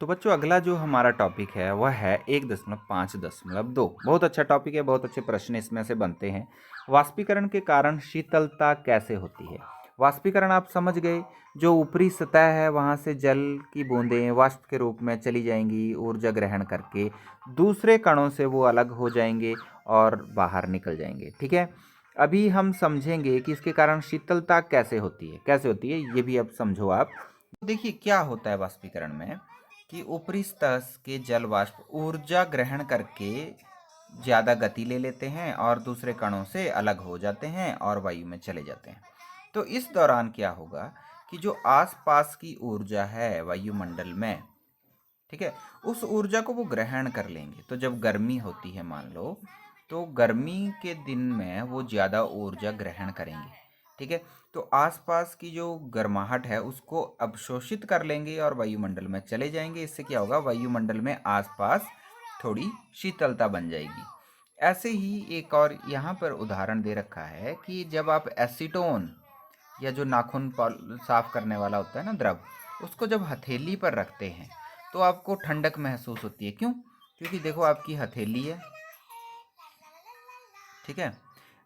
तो बच्चों अगला जो हमारा टॉपिक है वह है 1.5.2। बहुत अच्छा टॉपिक है, बहुत अच्छे प्रश्न इसमें से बनते हैं। वाष्पीकरण के कारण शीतलता कैसे होती है? वाष्पीकरण आप समझ गए, जो ऊपरी सतह है वहाँ से जल की बूंदें वाष्प के रूप में चली जाएंगी ऊर्जा ग्रहण करके, दूसरे कणों से वो अलग हो जाएंगे और बाहर निकल जाएंगे। ठीक है, अभी हम समझेंगे कि इसके कारण शीतलता कैसे होती है ये भी अब समझो आप। देखिए क्या होता है वाष्पीकरण में कि ऊपरी सतह के जल वाष्प ऊर्जा ग्रहण करके ज़्यादा गति ले लेते हैं और दूसरे कणों से अलग हो जाते हैं और वायु में चले जाते हैं। तो इस दौरान क्या होगा कि जो आसपास की ऊर्जा है वायुमंडल में, ठीक है, उस ऊर्जा को वो ग्रहण कर लेंगे। तो जब गर्मी होती है मान लो, तो गर्मी के दिन में वो ज़्यादा ऊर्जा ग्रहण करेंगे। ठीक है, तो आसपास की जो गर्माहट है उसको अवशोषित कर लेंगे और वायुमंडल में चले जाएंगे। इससे क्या होगा, वायुमंडल में आसपास थोड़ी शीतलता बन जाएगी। ऐसे ही एक और यहाँ पर उदाहरण दे रखा है कि जब आप एसीटोन या जो नाखून साफ करने वाला होता है ना द्रव, उसको जब हथेली पर रखते हैं तो आपको ठंडक महसूस होती है। क्यों? क्योंकि देखो आपकी हथेली है, ठीक है,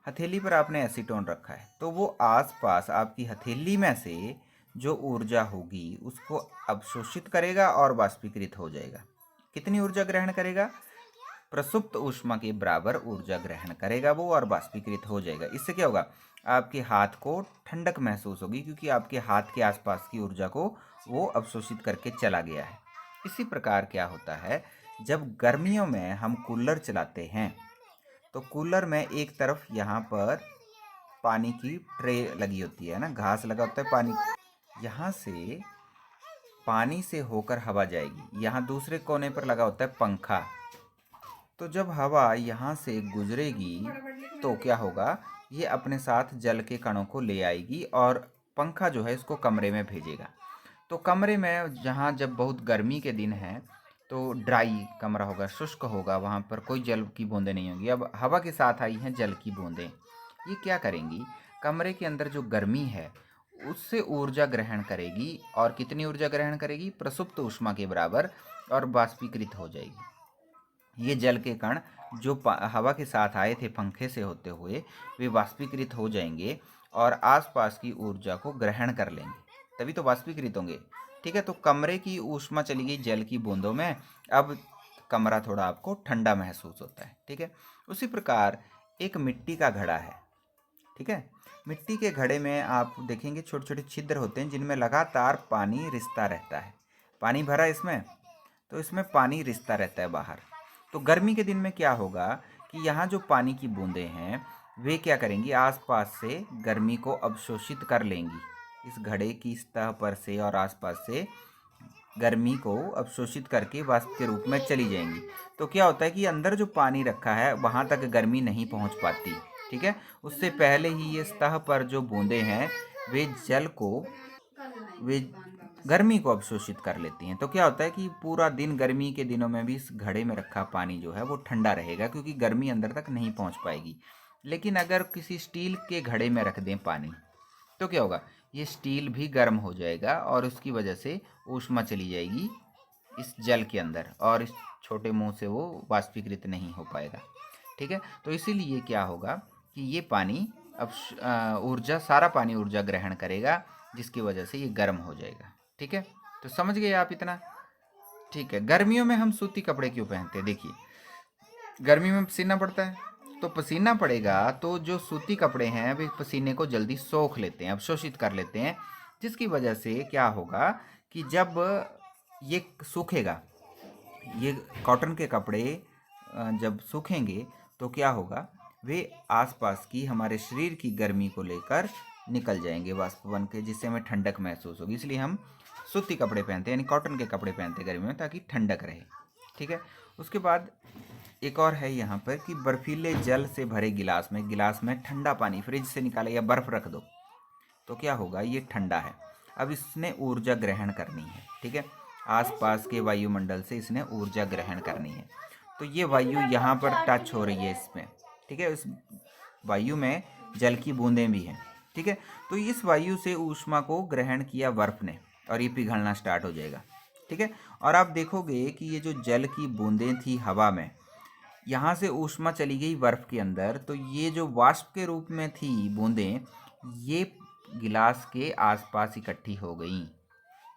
हथेली पर आपने एसीटोन रखा है तो वो आसपास आपकी हथेली में से जो ऊर्जा होगी उसको अवशोषित करेगा और वाष्पीकृत हो जाएगा। कितनी ऊर्जा ग्रहण करेगा? प्रसुप्त ऊष्मा के बराबर ऊर्जा ग्रहण करेगा वो और वाष्पीकृत हो जाएगा। इससे क्या होगा, आपके हाथ को ठंडक महसूस होगी क्योंकि आपके हाथ के आसपास की ऊर्जा को वो अवशोषित करके चला गया है। इसी प्रकार क्या होता है, जब गर्मियों में हम कूलर चलाते हैं तो कूलर में एक तरफ यहाँ पर पानी की ट्रे लगी होती है ना, घास लगा होता है, पानी यहाँ से पानी से होकर हवा जाएगी। यहाँ दूसरे कोने पर लगा होता है पंखा। तो जब हवा यहाँ से गुजरेगी तो क्या होगा, ये अपने साथ जल के कणों को ले आएगी और पंखा जो है इसको कमरे में भेजेगा। तो कमरे में जहाँ जब बहुत गर्मी के दिन हैं तो ड्राई कमरा होगा, शुष्क होगा, वहाँ पर कोई जल की बूंदें नहीं होंगी। अब हवा के साथ आई हैं जल की बूंदें, ये क्या करेंगी, कमरे के अंदर जो गर्मी है उससे ऊर्जा ग्रहण करेगी। और कितनी ऊर्जा ग्रहण करेगी? प्रसुप्त ऊष्मा के बराबर, और बाष्पीकृत हो जाएगी। ये जल के कण जो हवा के साथ आए थे पंखे से होते हुए, वे वाष्पीकृत हो जाएंगे और आसपास की ऊर्जा को ग्रहण कर लेंगे, तभी तो वाष्पीकृत होंगे। ठीक है, तो कमरे की ऊष्मा चली गई जल की बूंदों में, अब कमरा थोड़ा आपको ठंडा महसूस होता है। ठीक है, उसी प्रकार एक मिट्टी का घड़ा है। ठीक है, मिट्टी के घड़े में आप देखेंगे छोटे छोटे छिद्र होते हैं जिनमें लगातार पानी रिसता रहता है। पानी भरा इसमें, तो इसमें पानी रिसता रहता है बाहर। तो गर्मी के दिन में क्या होगा कि यहाँ जो पानी की बूंदें हैं वे क्या करेंगी, आसपास से गर्मी को अवशोषित कर लेंगी इस घड़े की सतह पर से, और आसपास से गर्मी को अवशोषित करके वाष्प के रूप में चली जाएंगी। तो क्या होता है कि अंदर जो पानी रखा है वहाँ तक गर्मी नहीं पहुँच पाती। ठीक है, उससे पहले ही ये सतह पर जो बूंदें हैं वे जल को, वे गर्मी को अवशोषित कर लेती हैं। तो क्या होता है कि पूरा दिन गर्मी के दिनों में भी इस घड़े में रखा पानी जो है वो ठंडा रहेगा क्योंकि गर्मी अंदर तक नहीं पहुंच पाएगी। लेकिन अगर किसी स्टील के घड़े में रख दें पानी तो क्या होगा, ये स्टील भी गर्म हो जाएगा और उसकी वजह से ऊष्मा चली जाएगी इस जल के अंदर और इस छोटे मुंह से वो वाष्पीकृत नहीं हो पाएगा। ठीक है, तो इसीलिए क्या होगा कि ये पानी अब ऊर्जा, सारा पानी ऊर्जा ग्रहण करेगा जिसकी वजह से ये गर्म हो जाएगा। ठीक है, तो समझ गए आप इतना? ठीक है, गर्मियों में हम सूती कपड़े क्यों पहनते हैं? देखिए गर्मी में पसीना पड़ता है, तो पसीना पड़ेगा तो जो सूती कपड़े हैं वे पसीने को जल्दी सोख लेते हैं, अवशोषित कर लेते हैं, जिसकी वजह से क्या होगा कि जब ये सूखेगा, ये कॉटन के कपड़े जब सूखेंगे तो क्या होगा, वे आसपास की हमारे शरीर की गर्मी को लेकर निकल जाएंगे वाष्प बन के, जिससे हमें ठंडक महसूस होगी। इसलिए हम सूती कपड़े पहनते हैं, यानी कॉटन के कपड़े पहनते हैं गर्मी में ताकि ठंडक रहे। ठीक है, उसके बाद एक और है यहाँ पर कि बर्फीले जल से भरे गिलास में ठंडा पानी फ्रिज से निकाले या बर्फ़ रख दो तो क्या होगा, ये ठंडा है, अब इसने ऊर्जा ग्रहण करनी है। ठीक है, आसपास के वायुमंडल से इसने ऊर्जा ग्रहण करनी है। तो ये वायु यहाँ पर टच हो रही है इसमें। ठीक है, इस वायु में जल की बूंदें भी हैं। ठीक है, तो इस वायु से ऊष्मा को ग्रहण किया बर्फ ने और ये पिघलना स्टार्ट हो जाएगा। ठीक है। और आप देखोगे कि ये जो जल की बूंदें थी हवा में, यहाँ से ऊष्मा चली गई बर्फ के अंदर, तो ये जो वाष्प के रूप में थी बूंदें, ये गिलास के आसपास इकट्ठी हो गई,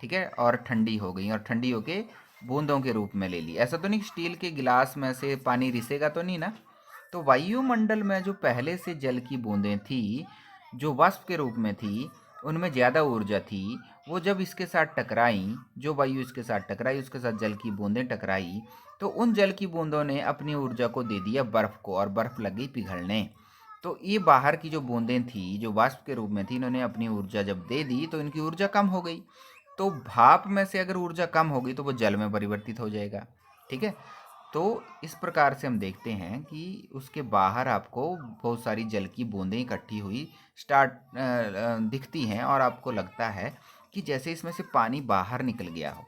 ठीक है, और ठंडी हो गई, और ठंडी होके बूंदों के रूप में ले ली। ऐसा तो नहीं कि स्टील के गिलास में से पानी रिसेगा तो नहीं ना। तो वायुमंडल में जो पहले से जल की बूंदें थी, जो वाष्प के रूप में थी, उनमें ज़्यादा ऊर्जा थी। वो जब इसके साथ टकराई, जो वायु इसके साथ टकराई, उसके साथ जल की बूंदें टकराई, तो उन जल की बूंदों ने अपनी ऊर्जा को दे दिया बर्फ को, और बर्फ लग गई पिघलने। तो ये बाहर की जो बूंदें थी, जो वाष्प के रूप में थी, इन्होंने अपनी ऊर्जा जब दे दी तो इनकी ऊर्जा कम हो गई। तो भाप में से अगर ऊर्जा कम होगी तो वो जल में परिवर्तित हो जाएगा, ठीक है। तो इस प्रकार से हम देखते हैं कि उसके बाहर आपको बहुत सारी जल की बूंदें इकट्ठी हुई दिखती हैं, और आपको लगता है कि जैसे इसमें से पानी बाहर निकल गया हो।